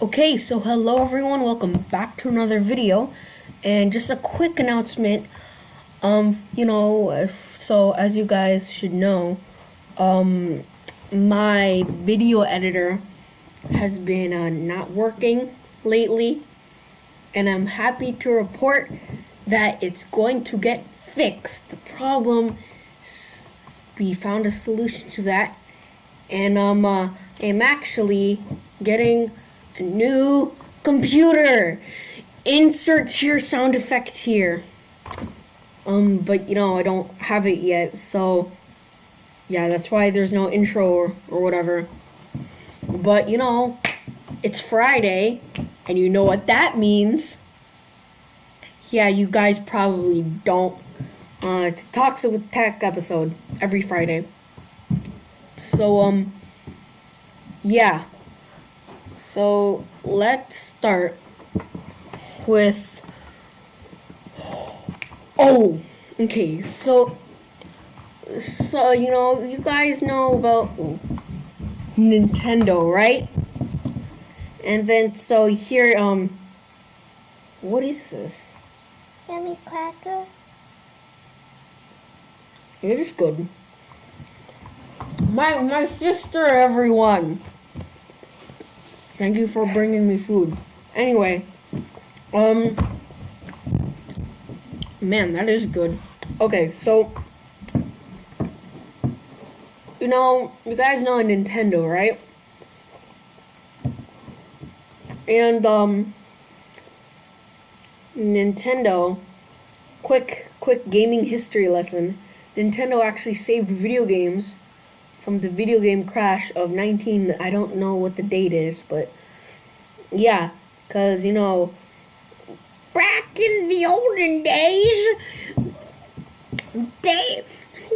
Okay, so hello everyone, welcome back to another video, and just a quick announcement. As you guys should know, my video editor has been not working lately, and I'm happy to report that it's going to get fixed. The problem is we found a solution to that, and I'm actually getting a new computer. Insert cheer sound effect here. But I don't have it yet, so yeah, that's why there's no intro or whatever. But it's Friday, and you know what that means. Yeah, you guys probably don't. It's a Talks with Tech episode every Friday. So, yeah. So, let's start with. Oh, okay. So you guys know about Nintendo, right? And then so here, what is this? Yummy cracker. It is good. My sister, everyone. Thank you for bringing me food. Anyway, man, that is good. Okay, so you guys know Nintendo, right? And Nintendo, quick gaming history lesson. Nintendo actually saved video games from the video game crash of I don't know what the date is, but yeah, because back in the olden days,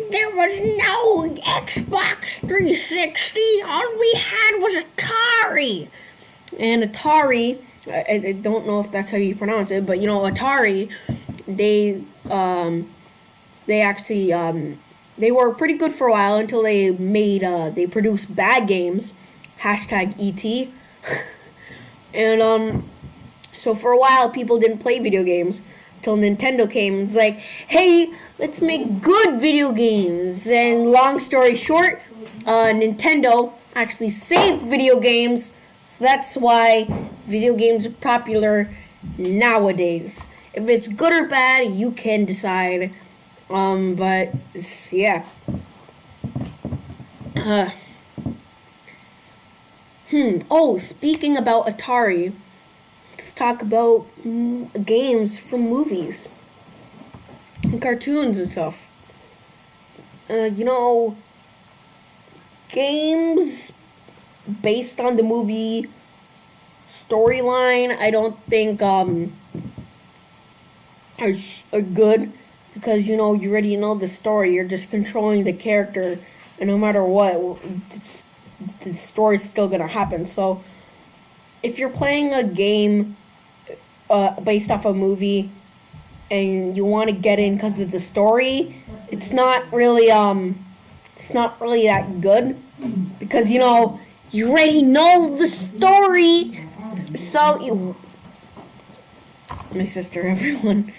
there was no Xbox 360. All we had was Atari. And Atari, I don't know if that's how you pronounce it, but Atari, they actually they were pretty good for a while until they produced bad games, #ET. And so for a while people didn't play video games until Nintendo came and was like, hey, let's make good video games. And long story short, Nintendo actually saved video games, so that's why video games are popular nowadays. If it's good or bad, you can decide. But yeah. Oh, speaking about Atari, let's talk about games from movies and cartoons and stuff. Games based on the movie storyline, I don't think are good, because you already know the story. You're just controlling the character, and no matter what, the story's still gonna happen. So if you're playing a game based off a movie and you want to get in because of the story, it's not really that good, because you already know the story. So my sister, everyone.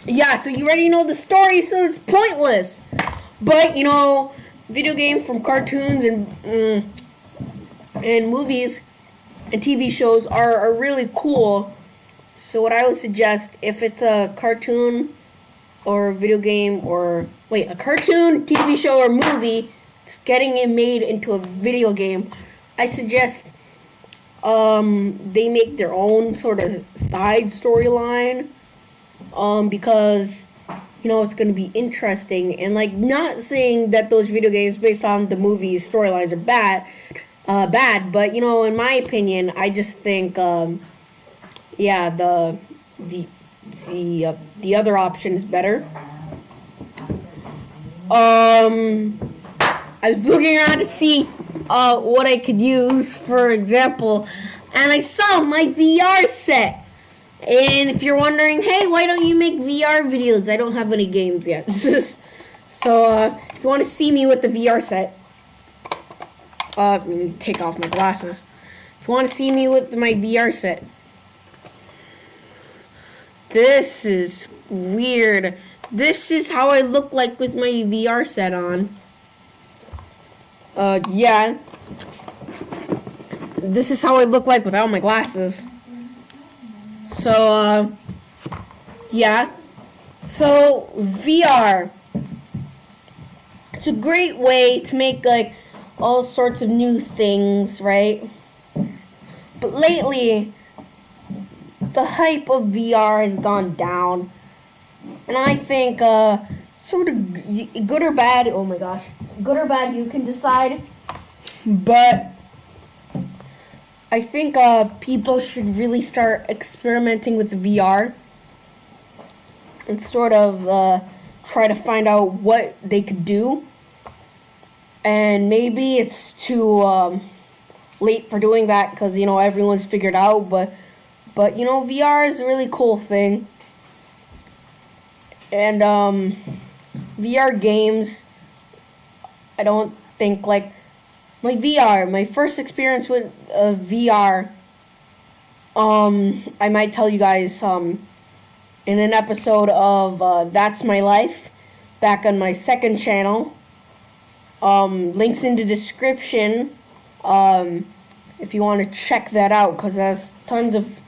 Yeah, so you already know the story, so it's pointless. But video games from cartoons and movies and TV shows are really cool. So what I would suggest, if it's a cartoon or a video game, or a cartoon, TV show, or movie, it's getting it made into a video game, I suggest they make their own sort of side storyline, because it's going to be interesting. And not saying that those video games based on the movie's storylines are bad, but in my opinion, I just think yeah, the other option is better. I was looking around to see what I could use, for example, and I saw my VR set. And if you're wondering, hey, why don't you make VR videos? I don't have any games yet. So if you want to see me with the VR set, let me take off my glasses. If you want to see me with my VR set. This is weird. This is how I look like with my VR set on. Yeah. This is how I look like without my glasses. So, yeah. So, VR. It's a great way to make, like, all sorts of new things, right? But lately, the hype of VR has gone down. And I think, sort of good or bad, oh my gosh, good or bad, you can decide. But I think people should really start experimenting with VR and sort of try to find out what they could do. And maybe it's too late for doing that because, you know, everyone's figured out. But you know, VR is a really cool thing. And VR games, I don't think, like, my first experience with VR, I might tell you guys in an episode of That's My Life, back on my second channel. Links in the description if you want to check that out, because there's tons of,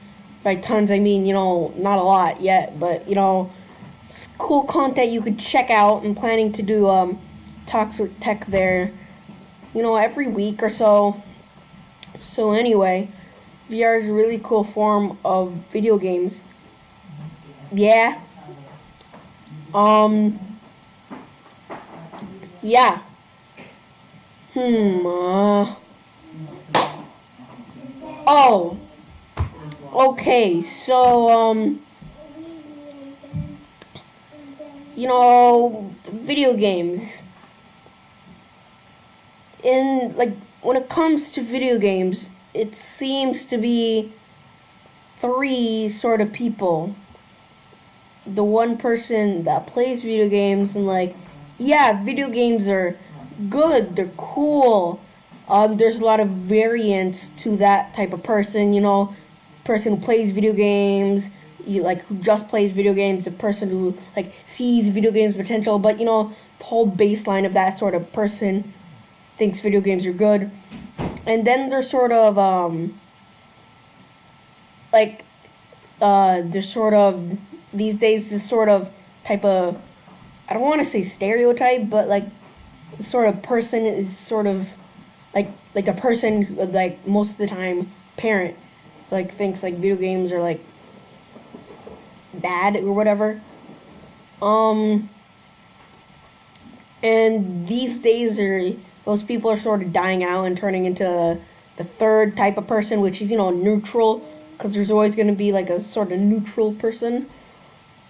by tons I mean, you know, not a lot yet, but, you know, it's cool content you could check out. I'm planning to do talks with tech there, you know, every week or so. So anyway, VR is a really cool form of video games. Yeah. Yeah. Oh. Okay, so, you know, video games. In, like, when it comes to video games, it seems to be three sort of people. The one person that plays video games and, like, yeah, video games are good, they're cool. There's a lot of variance to that type of person, you know, person who plays video games, who just plays video games, the person who, like, sees video games potential, but, you know, the whole baseline of that sort of person thinks video games are good. And then there's sort of, there's sort of, these days, this sort of type of, I don't want to say stereotype, but, like, the sort of person is sort of, like a person who, like, most of the time, parent, like, thinks, like, video games are, like, bad or whatever. And these days, those people are sort of dying out and turning into the third type of person, which is, you know, neutral, because there's always going to be, like, a sort of neutral person.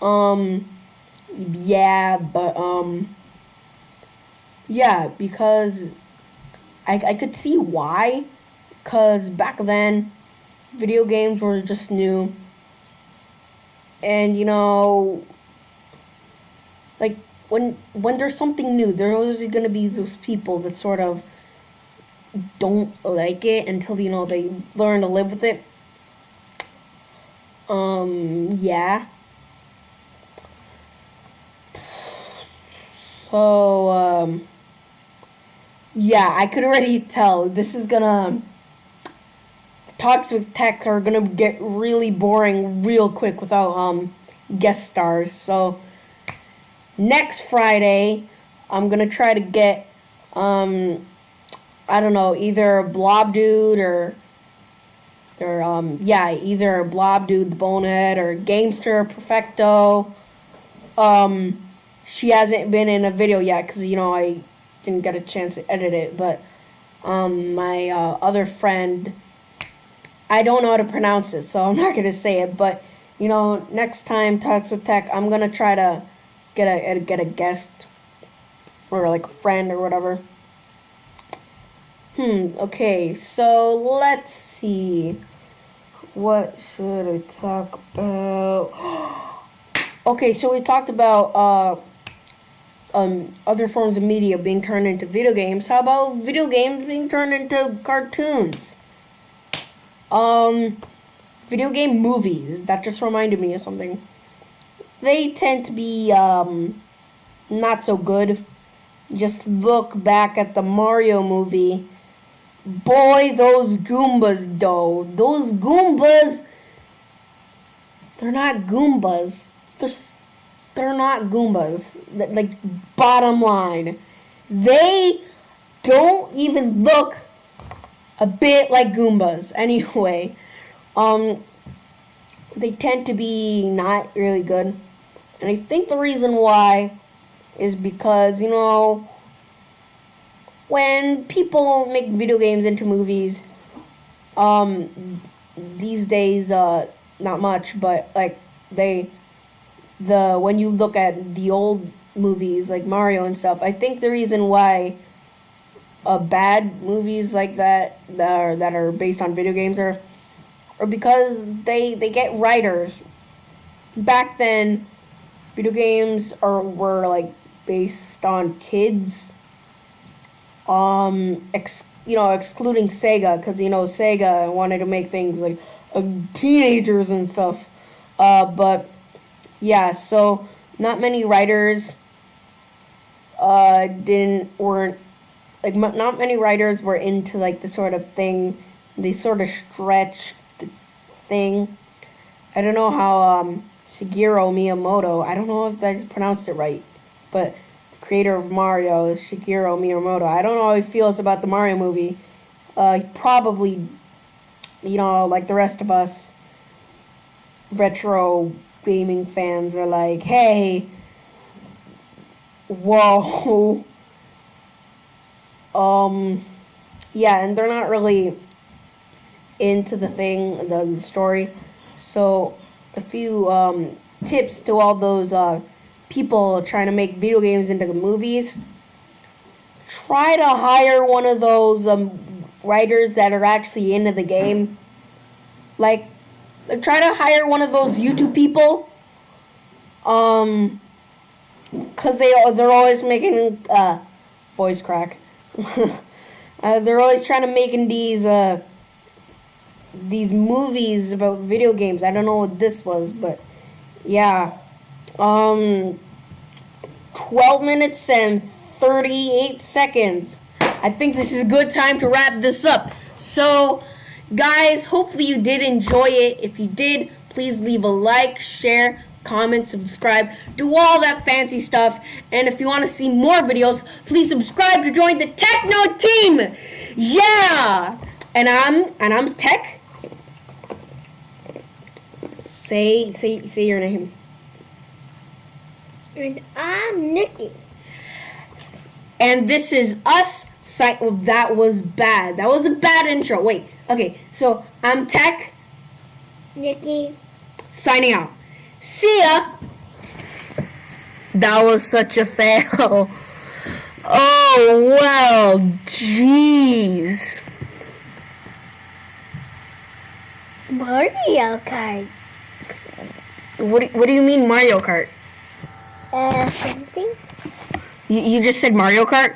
Yeah, but, yeah, because I could see why, because back then, video games were just new, and, you know, like, when there's something new, there's always going to be those people that sort of don't like it until, you know, they learn to live with it. Yeah. So, yeah, I could already tell this is gonna, talks with tech are gonna get really boring real quick without, guest stars. So, next Friday, I'm gonna try to get, I don't know, either Blob Dude or yeah, either Blob Dude the Bonehead or Gamester Perfecto. She hasn't been in a video yet because, you know, I didn't get a chance to edit it, but my other friend, I don't know how to pronounce it, so I'm not gonna say it, but, you know, next time Talks with Tech, I'm gonna try to get a guest or, like, a friend or whatever. Okay, so let's see. What should I talk about? Okay, so we talked about other forms of media being turned into video games. How about video games being turned into cartoons? Video game movies. That just reminded me of something. They tend to be not so good. Just look back at the Mario movie. Boy, those Goombas, though. Those Goombas, they're not Goombas. They're not Goombas. Like, bottom line. They don't even look a bit like Goombas. Anyway, they tend to be not really good. And I think the reason why is because, when people make video games into movies, these days, not much, but like when you look at the old movies like Mario and stuff, I think the reason why bad movies like that are based on video games are because they get writers. Back then, video games were like based on kids. Excluding Sega, because Sega wanted to make things like teenagers and stuff. But yeah, so not many writers not many writers were into like the sort of thing. They sort of stretched the thing. I don't know how Shigeru Miyamoto, I don't know if I pronounced it right, but the creator of Mario is Shigeru Miyamoto. I don't know how he feels about the Mario movie. He probably, like the rest of us retro gaming fans are like, hey, whoa. Yeah, and they're not really into the story. So a few tips to all those people trying to make video games into movies. Try to hire one of those writers that are actually into the game. Like try to hire one of those YouTube people. Cause they're always making voice crack. They're always trying to making these movies about video games. I don't know what this was, but yeah. 12 minutes and 38 seconds. I think this is a good time to wrap this up. So, guys, hopefully you did enjoy it. If you did, please leave a like, share, comment, subscribe, do all that fancy stuff. And if you want to see more videos, please subscribe to join the Techno team. Yeah. And I'm Tech. Say your name. And I'm Nikki. And this is us. Well, that was bad. That was a bad intro. Wait. Okay. So I'm Tech. Nikki. Signing out. See ya. That was such a fail. Oh well. Jeez. Mario Kart. What do you mean Mario Kart? Something? You just said Mario Kart?